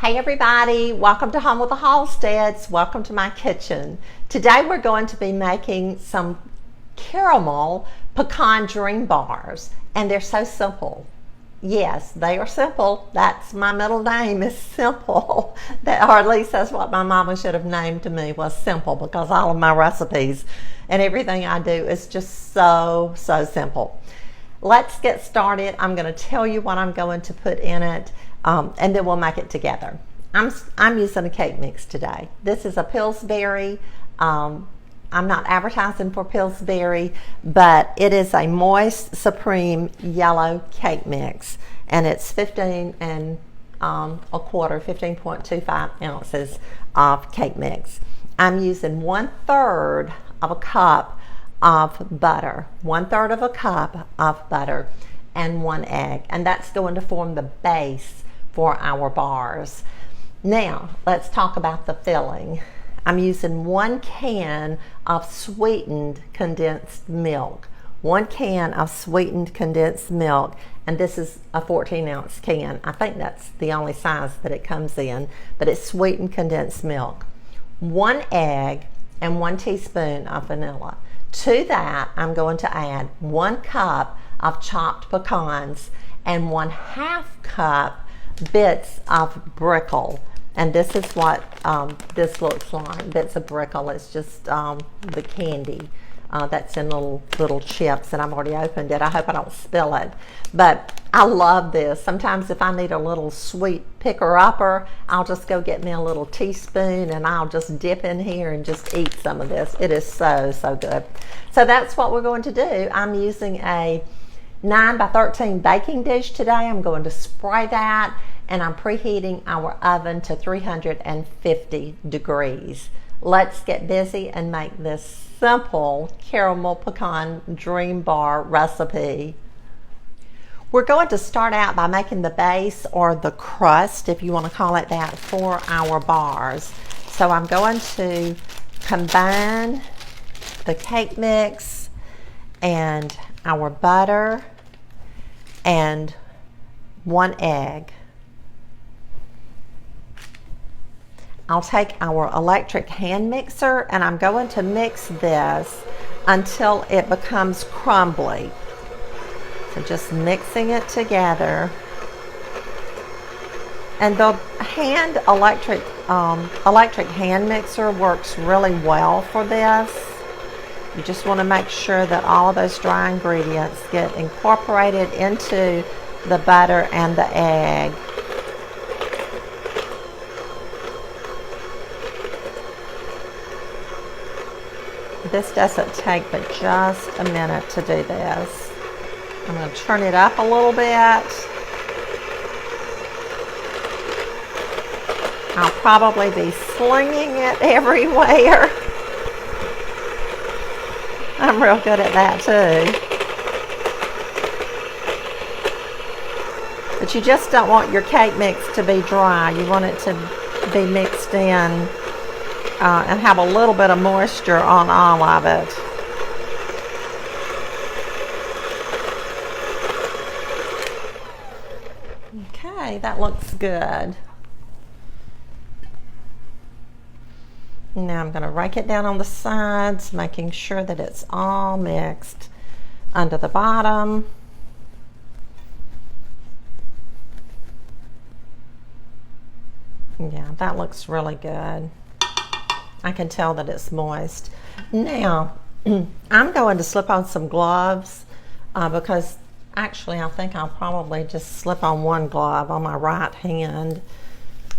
Hey everybody, welcome to Home with the Halsteads. Welcome to my kitchen. Today we're going to be making some caramel pecan dream bars, and they're so simple. Yes, they are simple. That's my middle name is Simple. That, or at least that's what my mama should have named me, was Simple, because all of my recipes and everything I do is just so simple. Let's get started. I'm going to tell you what I'm going to put in it, and then we'll make it together. I'm using a cake mix today. This is a Pillsbury. I'm not advertising for Pillsbury, but it is a Moist Supreme yellow cake mix, and it's 15.25 ounces of cake mix. I'm using 1/3 of a cup of butter, 1/3 of a cup of butter, and 1 egg, and that's going to form the base for our bars. Now let's talk about the filling. I'm using 1 can of sweetened condensed milk, 1 can of sweetened condensed milk, and this is a 14-ounce can. I think that's the only size that it comes in, but it's sweetened condensed milk, 1 egg, and 1 teaspoon of vanilla. To that, I'm going to add 1 cup of chopped pecans and 1/2 cup bits of brickle. And this is what this looks like, bits of brickle. It's just the candy that's in little chips, and I've already opened it. I hope I don't spill it. But I love this. Sometimes if I need a little sweet picker-upper, I'll just go get me a little teaspoon and I'll just dip in here and just eat some of this. It is so good. So that's what we're going to do. I'm using a 9x13 baking dish today. I'm going to spray that, and I'm preheating our oven to 350 degrees. Let's get busy and make this simple caramel pecan dream bar recipe. We're going to start out by making the base, or the crust, if you want to call it that, for our bars. So I'm going to combine the cake mix and our butter and 1 egg. I'll take our electric hand mixer and I'm going to mix this until it becomes crumbly. So just mixing it together. And the electric hand mixer works really well for this. You just want to make sure that all of those dry ingredients get incorporated into the butter and the egg. This doesn't take but just a minute to do this. I'm going to turn it up a little bit. I'll probably be slinging it everywhere. I'm real good at that too. But you just don't want your cake mix to be dry. You want it to be mixed in and have a little bit of moisture on all of it. Okay, that looks good. Now I'm going to rake it down on the sides, making sure that it's all mixed under the bottom. Yeah, that looks really good. I can tell that it's moist. Now, I'm going to slip on some gloves because actually I think I'll probably just slip on 1 glove on my right hand,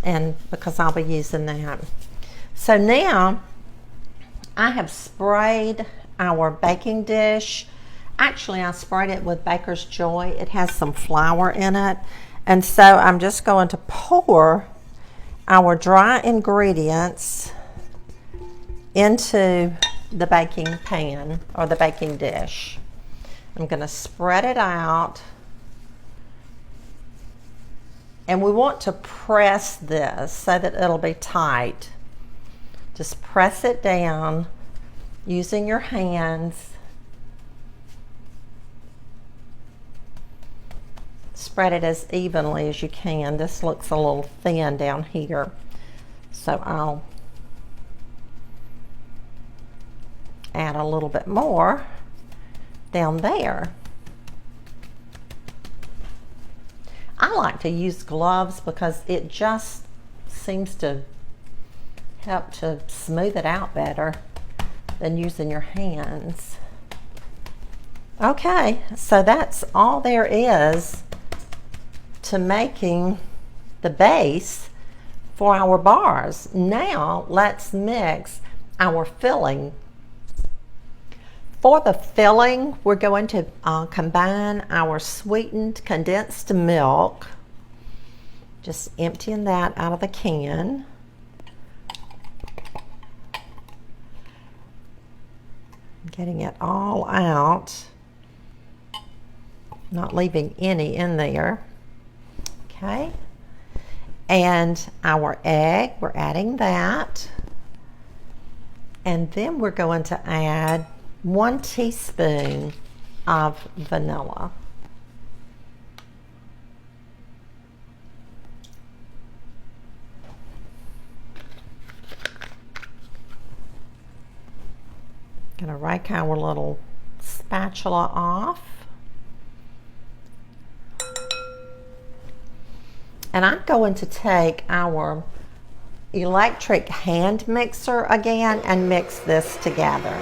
and because I'll be using that. So now I have sprayed our baking dish. Actually, I sprayed it with Baker's Joy. It has some flour in it. And so I'm just going to pour our dry ingredients into the baking pan, or the baking dish. I'm going to spread it out, and we want to press this so that it'll be tight. Just press it down using your hands Spread it as evenly as you can. This looks a little thin down here, so I'll add a little bit more down there. I like to use gloves because it just seems to help to smooth it out better than using your hands. Okay, so that's all there is to making the base for our bars. Now let's mix our filling. For the filling, we're going to combine our sweetened condensed milk, just emptying that out of the can. Getting it all out, not leaving any in there. Okay, and our egg, we're adding that, and then we're going to add 1 teaspoon of vanilla. Gonna rake our little spatula off. And I'm going to take our electric hand mixer again and mix this together.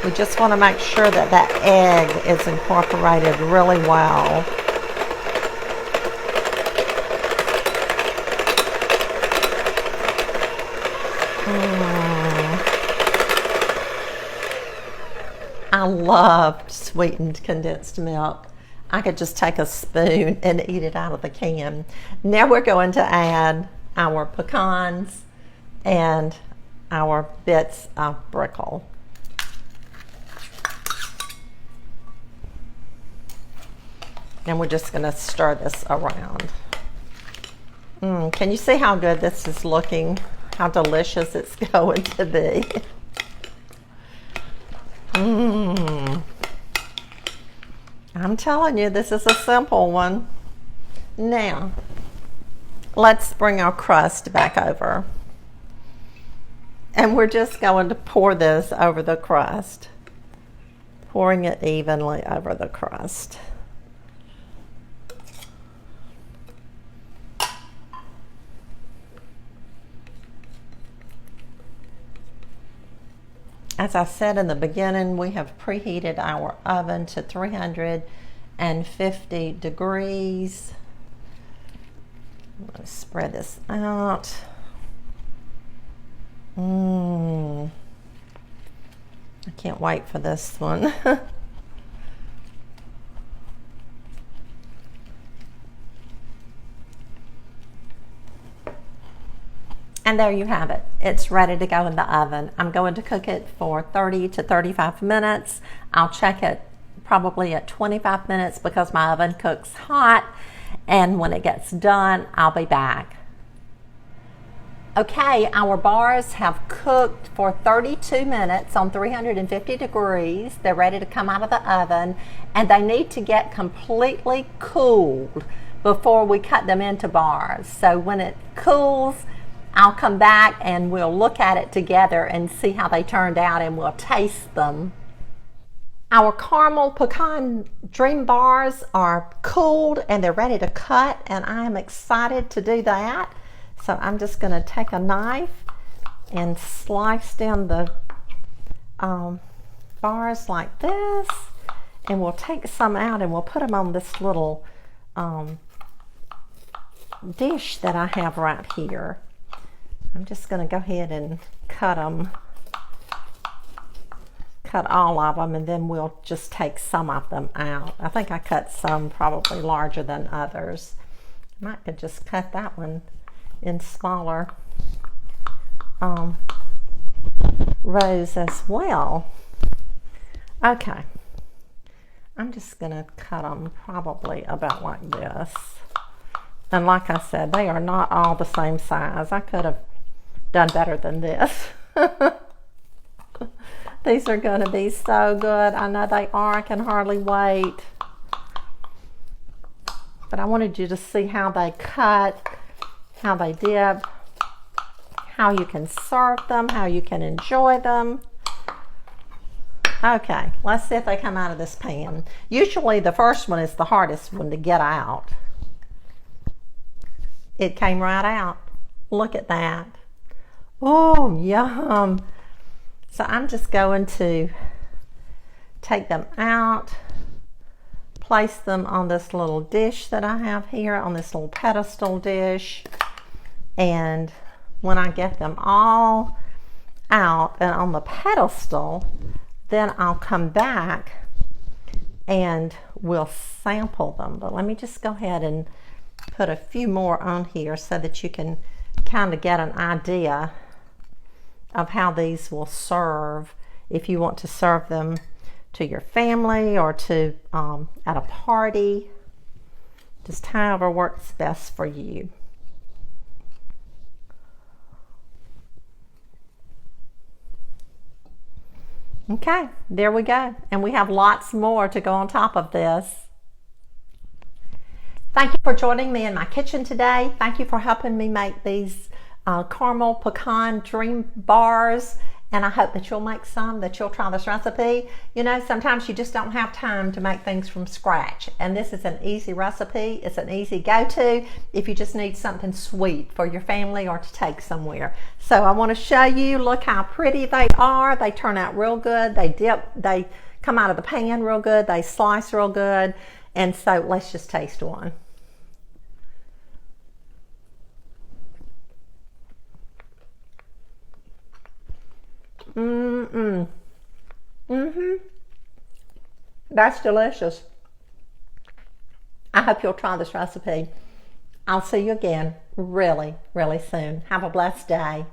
We just want to make sure that that egg is incorporated really well. I love sweetened condensed milk. I could just take a spoon and eat it out of the can. Now we're going to add our pecans and our bits of brickle. And we're just going to stir this around. Can you see how good this is looking? How delicious it's going to be. I'm telling you, this is a simple one. Now, let's bring our crust back over. And we're just going to pour this over the crust. Pouring it evenly over the crust. As I said in the beginning, we have preheated our oven to 350 degrees. Let's spread this out. I can't wait for this one. And there you have it. It's ready to go in the oven. I'm going to cook it for 30 to 35 minutes. I'll check it probably at 25 minutes because my oven cooks hot. And when it gets done, I'll be back. Okay, our bars have cooked for 32 minutes on 350 degrees. They're ready to come out of the oven, and they need to get completely cooled before we cut them into bars. So when it cools, I'll come back and we'll look at it together and see how they turned out, and we'll taste them. Our caramel pecan dream bars are cooled and they're ready to cut, and I am excited to do that. So I'm just going to take a knife and slice down the bars like this, and we'll take some out and we'll put them on this little dish that I have right here. I'm just going to go ahead and cut them, cut all of them, and then we'll just take some of them out. I think I cut some probably larger than others. I might could just cut that one in smaller rows as well. Okay, I'm just going to cut them probably about like this. And like I said, they are not all the same size. I could have done better than this. These are going to be so good. I know they are. I can hardly wait. But I wanted you to see how they cut, how they dip, how you can serve them, how you can enjoy them. Okay, let's see if they come out of this pan. Usually the first one is the hardest one to get out. It came right out. Look at that. Oh, yum. So I'm just going to take them out, place them on this little dish that I have here, on this little pedestal dish. And when I get them all out and on the pedestal, then I'll come back and we'll sample them. But let me just go ahead and put a few more on here so that you can kind of get an idea of how these will serve if you want to serve them to your family or to at a party, just however works best for you. Okay, there we go. And we have lots more to go on top of this. Thank you for joining me in my kitchen today. Thank you for helping me make these caramel pecan dream bars. And I hope that you'll make some, that you'll try this recipe. You know, sometimes you just don't have time to make things from scratch. And this is an easy recipe. It's an easy go-to if you just need something sweet for your family or to take somewhere. So I want to show you, look how pretty they are. They turn out real good. They dip, they come out of the pan real good. They slice real good. And so let's just taste one. That's delicious. I hope you'll try this recipe. I'll see you again really, really soon. Have a blessed day.